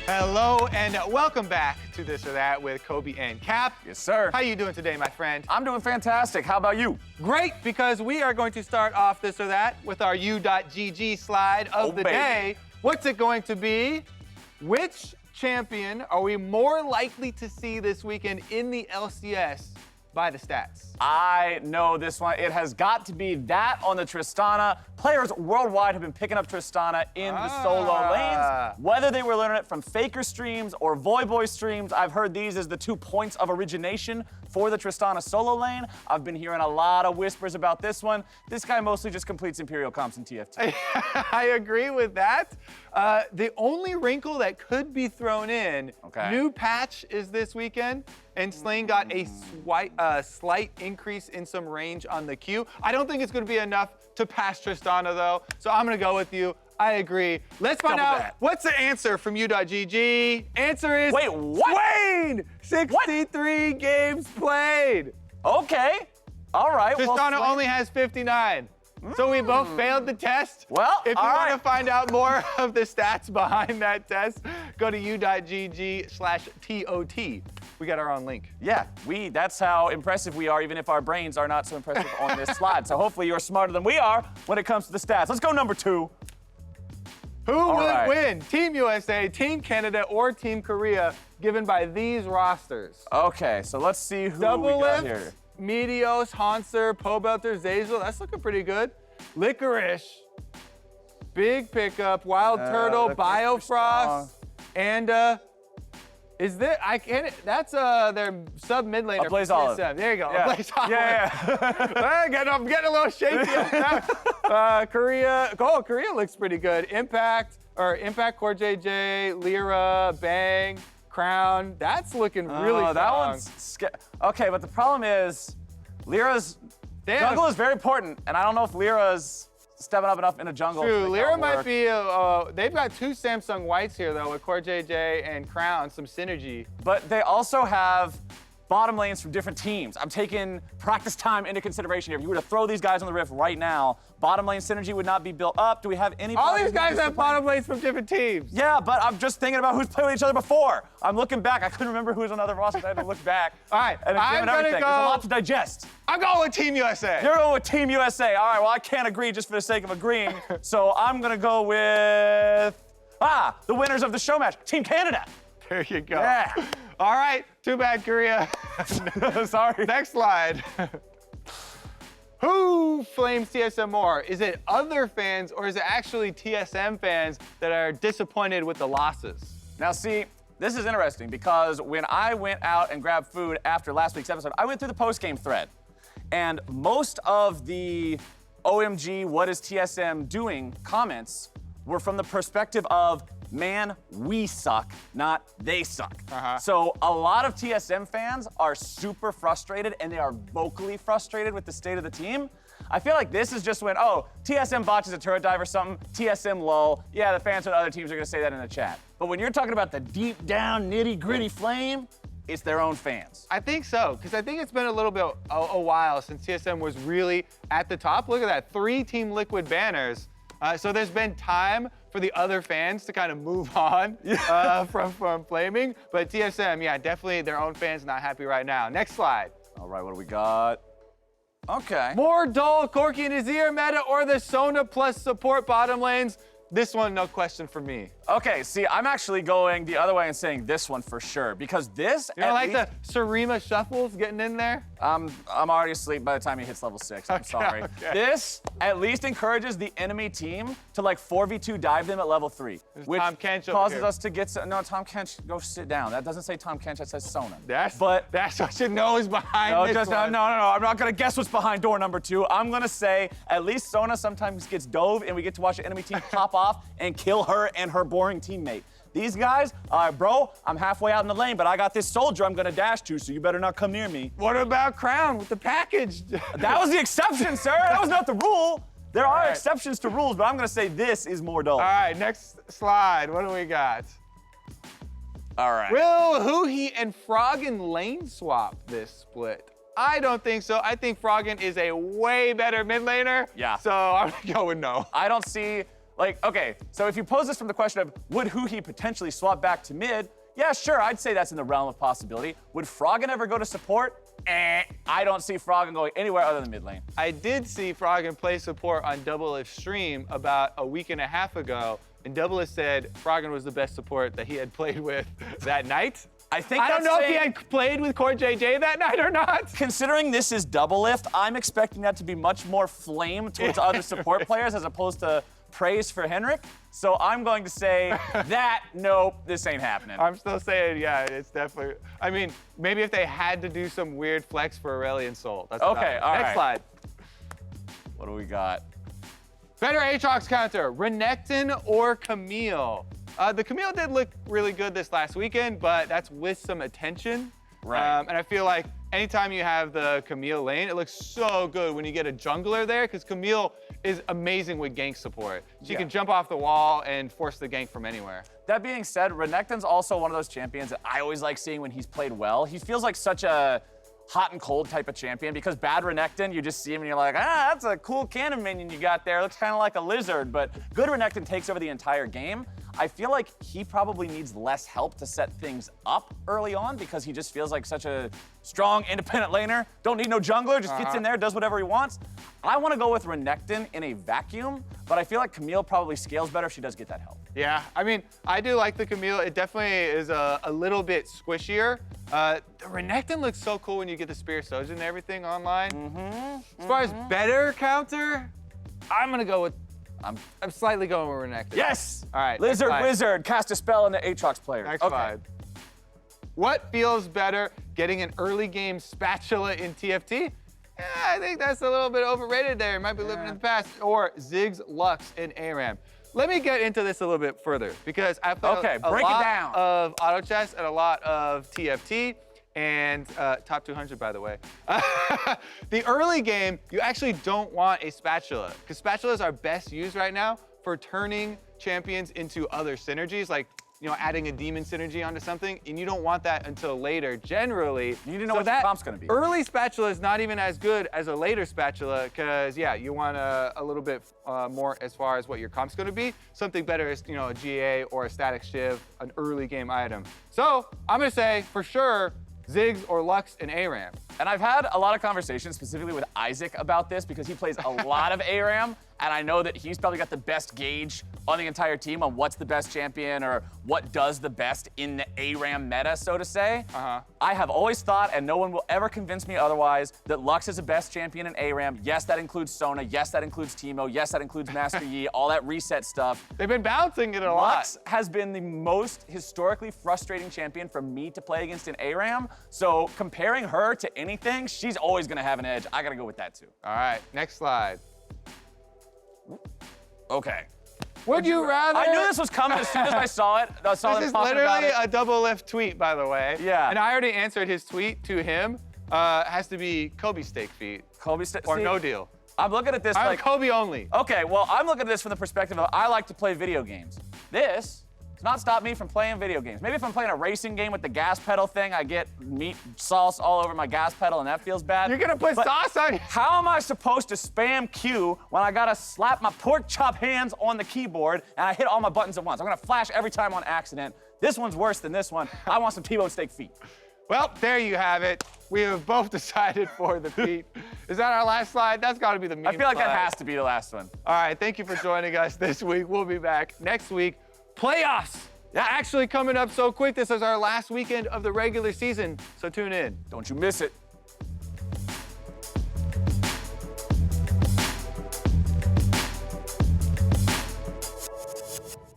Hello and welcome back to This or That with Kobe and Cap. Yes, sir. How you doing today, my friend? I'm doing fantastic. How about you? Great, because we are going to start off This or That with our U.GG slide of the day. What's it going to be? Which champion are we more likely to see this weekend in the LCS by the stats? I know this one. It has got to be that on the Tristana. Players worldwide have been picking up Tristana in the solo lanes. Whether they were learning it from Faker streams or Voyboy streams, I've heard these as the 2 points of origination for the Tristana solo lane. I've been hearing a lot of whispers about this one. This guy mostly just completes Imperial comps in TFT. I agree with that. The only wrinkle that could be thrown in, new patch is this weekend, and Slane got a slight increase in some range on the Q. I don't think it's going to be enough to pass Tristana, though, so I'm going to go with you. I agree. Let's find out what's the answer from U.GG. Answer is wait, what? Swain! 63 games played. Okay. All right. Tristana only has 59. So we both failed the test. Well, if you want to find out more of the stats behind that test, go to u.gg/TOT. We got our own link. Yeah, that's how impressive we are, even if our brains are not so impressive on this slide. So hopefully you're smarter than we are when it comes to the stats. Let's go number 2. Who would win? Team USA, Team Canada, or Team Korea, given by these rosters? Okay, so let's see who Double we got lift, here. Meteos, Hanser, Pobelter, Zazel. That's looking pretty good. Licorice, Big Pickup, Wild Turtle, Biofrost, and is this, that's their sub mid laner. Blaze Olive. There you go. Yeah. Blaze Olive. Yeah. I'm getting a little shaky. Korea looks pretty good. Impact, Core JJ, Lyra, Bang, Crown. That's looking really strong. That one's okay, but the problem is Lyra's jungle is very important, and I don't know if Lyra's stepping up enough in a jungle. True, Lyra might be, they've got 2 Samsung Whites here, though, with Core JJ and Crown, some synergy. But they also have bottom lanes from different teams. I'm taking practice time into consideration here. If you were to throw these guys on the Rift right now, bottom lane synergy would not be built up. Do we have any? All these guys have bottom lanes from different teams. Yeah, but I'm just thinking about who's played with each other before. I'm looking back. I couldn't remember who was on other rosters. I had to look back. All right, and I'm gonna go. There's a lot to digest. I'm going with Team USA. You're going with Team USA. All right, well, I can't agree just for the sake of agreeing. So I'm gonna go with, the winners of the show match, Team Canada. There you go. Yeah. All right, too bad, Korea. Sorry. Next slide. Who flames TSM more? Is it other fans or is it actually TSM fans that are disappointed with the losses? Now, see, this is interesting because when I went out and grabbed food after last week's episode, I went through the post-game thread. And most of the OMG, what is TSM doing comments were from the perspective of, man, we suck, not they suck. So a lot of TSM fans are super frustrated and they are vocally frustrated with the state of the team. I feel like this is just when, TSM botches a turret dive or something, TSM lol. Yeah, the fans from other teams are gonna say that in the chat. But when you're talking about the deep down nitty gritty flame, it's their own fans. I think so, because I think it's been a little bit a while since TSM was really at the top. Look at that, 3 Team Liquid banners. So there's been time for the other fans to kind of move on from flaming. But TSM, yeah, definitely their own fans not happy right now. Next slide. All right, what do we got? Okay. More dull Corki and Azir meta or the Sona plus support bottom lanes? This one, no question for me. Okay, see, I'm actually going the other way and saying this one for sure, because this, you know, like the Sarima shuffles getting in there? I'm already asleep by the time he hits level 6, I'm sorry. Okay. This at least encourages the enemy team to like 4v2 dive them at level 3, which Tom Kench causes us to get, no, Tom Kench, go sit down. That doesn't say Tom Kench, that says Sona. That's what you know is behind this one. No, I'm not gonna guess what's behind door number 2. I'm gonna say at least Sona sometimes gets dove and we get to watch the enemy team pop off and kill her and her boring teammate. These guys, bro, I'm halfway out in the lane, but I got this soldier I'm gonna dash to, so you better not come near me. What about Crown with the package? That was the exception, sir. That was not the rule. There are exceptions to rules, but I'm gonna say this is more dull. All right, next slide. What do we got? All right. Will Huhi and Froggen lane swap this split? I don't think so. I think Froggen is a way better mid laner. Yeah. So I'm going no. I don't see Like, okay, so if you pose this from the question of would Huhi potentially swap back to mid, yeah, sure, I'd say that's in the realm of possibility. Would Froggen ever go to support? I don't see Froggen going anywhere other than mid lane. I did see Froggen play support on Double stream about a week and a half ago, and Double said Froggen was the best support that he had played with that night. I don't know if he had played with Core JJ that night or not. Considering this is double lift, I'm expecting that to be much more flame towards other support players as opposed to praise for Henrik. So I'm going to say that, nope, this ain't happening. I'm still saying, yeah, it's definitely. I mean, maybe if they had to do some weird flex for Aurelion Sol. That's okay, all right. Next slide. What do we got? Better Aatrox counter, Renekton or Camille? The Camille did look really good this last weekend, but that's with some attention. Right. And I feel like anytime you have the Camille lane, it looks so good when you get a jungler there, because Camille is amazing with gank support. She can jump off the wall and force the gank from anywhere. That being said, Renekton's also one of those champions that I always like seeing when he's played well. He feels like such a hot and cold type of champion, because bad Renekton, you just see him and you're like, that's a cool cannon minion you got there. Looks kind of like a lizard, but good Renekton takes over the entire game. I feel like he probably needs less help to set things up early on, because he just feels like such a strong, independent laner. Don't need no jungler, just gets in there, does whatever he wants. I want to go with Renekton in a vacuum, but I feel like Camille probably scales better if she does get that help. Yeah, I mean, I do like the Camille. It definitely is a little bit squishier. The Renekton looks so cool when you get the Spear Soja and everything online. As far as better counter, I'm gonna go with, I'm slightly going with Renekton. Yes! All right. Lizard Wizard, cast a spell on the Aatrox player. Next slide. What feels better, getting an early game spatula in TFT? Yeah, I think that's a little bit overrated there. Might be living in the past. Or Ziggs, Lux, and ARAM. Let me get into this a little bit further, because I've played a lot of auto chess and a lot of TFT, and top 200, by the way. The early game, you actually don't want a spatula, because spatulas are best used right now for turning champions into other synergies, like adding a demon synergy onto something, and you don't want that until later, generally. You need to know what the comp's gonna be. Early spatula is not even as good as a later spatula, because you want a little bit more as far as what your comp's gonna be. Something better is, a GA or a static shiv, an early game item. So I'm gonna say, for sure, Ziggs or Lux and ARAM. And I've had a lot of conversations specifically with Isaac about this, because he plays a lot of ARAM, and I know that he's probably got the best gauge on the entire team on what's the best champion or what does the best in the ARAM meta, so to say. I have always thought, and no one will ever convince me otherwise, that Lux is the best champion in ARAM. Yes, that includes Sona. Yes, that includes Teemo. Yes, that includes Master Yi, all that reset stuff. They've been bouncing it a lot. Lux has been the most historically frustrating champion for me to play against in ARAM, so comparing her to anything, she's always gonna have an edge. I gotta go with that too. All right, next slide. Okay. Would you rather? I knew this was coming as soon as I saw it. I saw this is talking about literally it. a double lift tweet, by the way. Yeah. And I already answered his tweet to him. Has to be Kobe steak feet. Kobe steak. Or no deal. I'm looking at this I'm like Kobe only. Okay, well, I'm looking at this from the perspective of I like to play video games. This does not stop me from playing video games. Maybe if I'm playing a racing game with the gas pedal thing, I get meat sauce all over my gas pedal and that feels bad. You're gonna put sauce on you? How am I supposed to spam Q when I gotta slap my pork chop hands on the keyboard and I hit all my buttons at once? I'm gonna flash every time on accident. This one's worse than this one. I want some T-bone steak feet. Well, there you have it. We have both decided for the feet. Is that our last slide? That's gotta be the meme I feel like slide. that has to be the last one. All right, thank you for joining us this week. We'll be back next week. Playoffs! Yeah, actually coming up so quick. This is our last weekend of the regular season, so tune in. Don't you miss it.